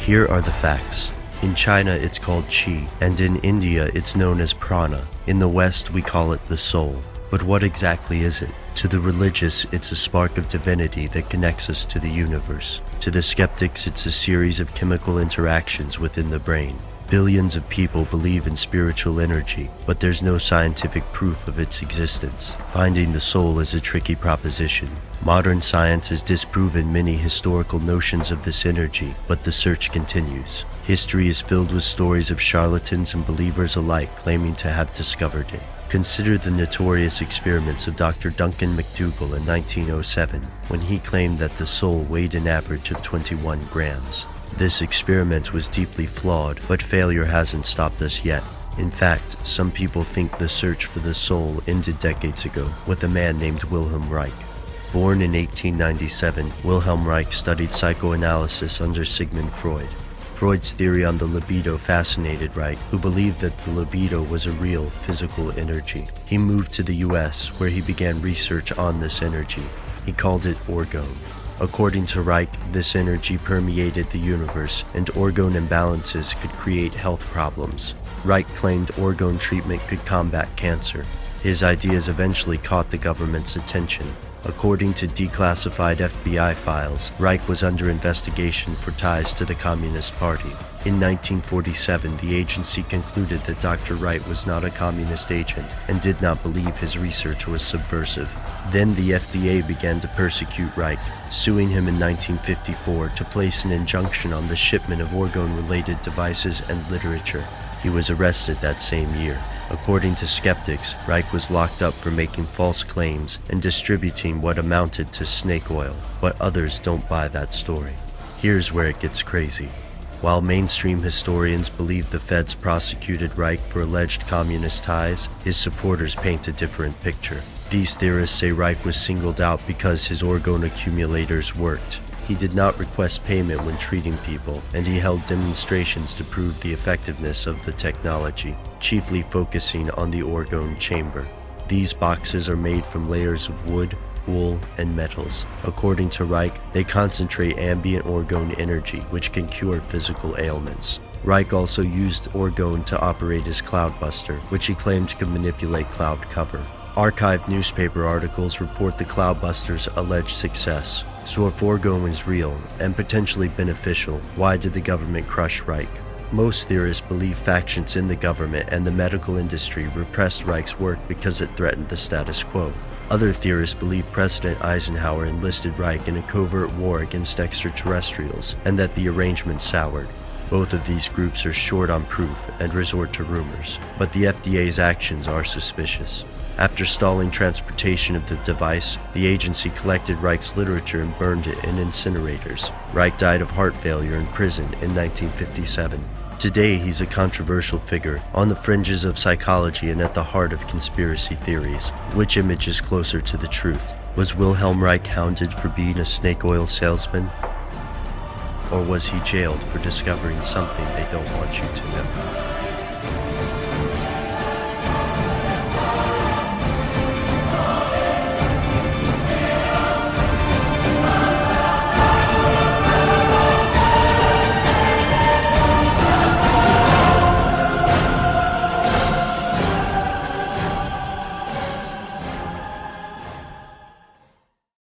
Here are the facts. In China it's called qi, and in India it's known as prana. In the West we call it the soul. But what exactly is it? To the religious, it's a spark of divinity that connects us to the universe. To the skeptics, it's a series of chemical interactions within the brain. Billions of people believe in spiritual energy, but there's no scientific proof of its existence. Finding the soul is a tricky proposition. Modern science has disproven many historical notions of this energy, but the search continues. History is filled with stories of charlatans and believers alike claiming to have discovered it. Consider the notorious experiments of Dr. Duncan McDougall in 1907, when he claimed that the soul weighed an average of 21 grams. This experiment was deeply flawed, but failure hasn't stopped us yet. In fact, some people think the search for the soul ended decades ago with a man named Wilhelm Reich. Born in 1897, Wilhelm Reich studied psychoanalysis under Sigmund Freud. Freud's theory on the libido fascinated Reich, who believed that the libido was a real physical energy. He moved to the US, where he began research on this energy. He called it orgone. According to Reich, this energy permeated the universe, and orgone imbalances could create health problems. Reich claimed orgone treatment could combat cancer. His ideas eventually caught the government's attention. According to declassified FBI files, Reich was under investigation for ties to the Communist Party. In 1947, the agency concluded that Dr. Reich was not a communist agent and did not believe his research was subversive. Then the FDA began to persecute Reich, suing him in 1954 to place an injunction on the shipment of orgone-related devices and literature. He was arrested that same year. According to skeptics, Reich was locked up for making false claims and distributing what amounted to snake oil, but others don't buy that story. Here's where it gets crazy. While mainstream historians believe the feds prosecuted Reich for alleged communist ties, his supporters paint a different picture. These theorists say Reich was singled out because his orgone accumulators worked. He did not request payment when treating people, and he held demonstrations to prove the effectiveness of the technology, chiefly focusing on the orgone chamber. These boxes are made from layers of wood, wool, and metals. According to Reich, they concentrate ambient orgone energy, which can cure physical ailments. Reich also used orgone to operate his cloudbuster, which he claimed could manipulate cloud cover. Archived newspaper articles report the cloudbuster's alleged success. So if orgone is real and potentially beneficial, why did the government crush Reich? Most theorists believe factions in the government and the medical industry repressed Reich's work because it threatened the status quo. Other theorists believe President Eisenhower enlisted Reich in a covert war against extraterrestrials and that the arrangement soured. Both of these groups are short on proof and resort to rumors, but the FDA's actions are suspicious. After stalling transportation of the device, the agency collected Reich's literature and burned it in incinerators. Reich died of heart failure in prison in 1957. Today, he's a controversial figure, on the fringes of psychology and at the heart of conspiracy theories. Which image is closer to the truth? Was Wilhelm Reich hounded for being a snake oil salesman? Or was he jailed for discovering something they don't want you to know?